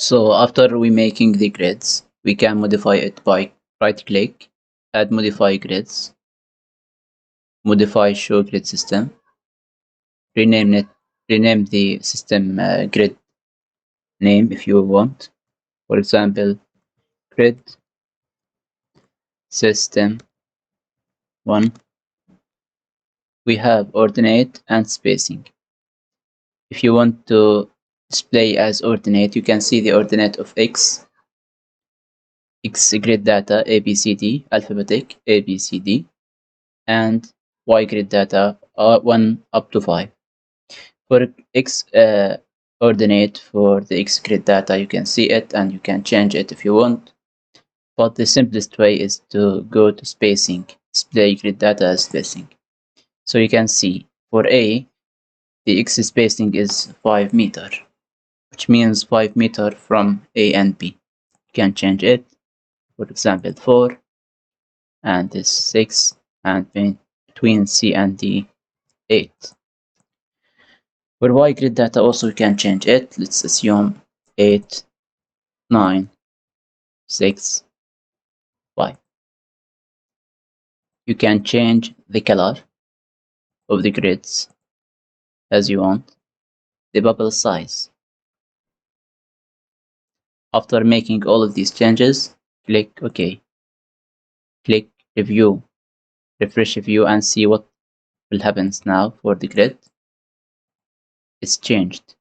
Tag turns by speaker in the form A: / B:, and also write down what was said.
A: So after we making the grids, we can modify it by right click, add modify grids, modify show grid system, rename the system grid name if you want. For example, grid system 1. We have ordinate and spacing. If you want to display as ordinate, you can see the ordinate of x grid data ABCD, alphabetic ABCD, and Y grid data 1 up to 5. For X ordinate for the X grid data, you can see it and you can change it if you want. But the simplest way is to go to spacing, display grid data as spacing. So you can see for A, the X spacing is 5 meter, which means 5 meter from A and B. You can change it, for example, 4, and this 6, and between C and D, 8. For Y grid data also we can change it. Let's assume 8, 9, 6, 5. You can change the color of the grids as you want, the bubble size. After making all of these changes, click OK. Click Review, refresh view and see what will happen now for the grid. It's changed.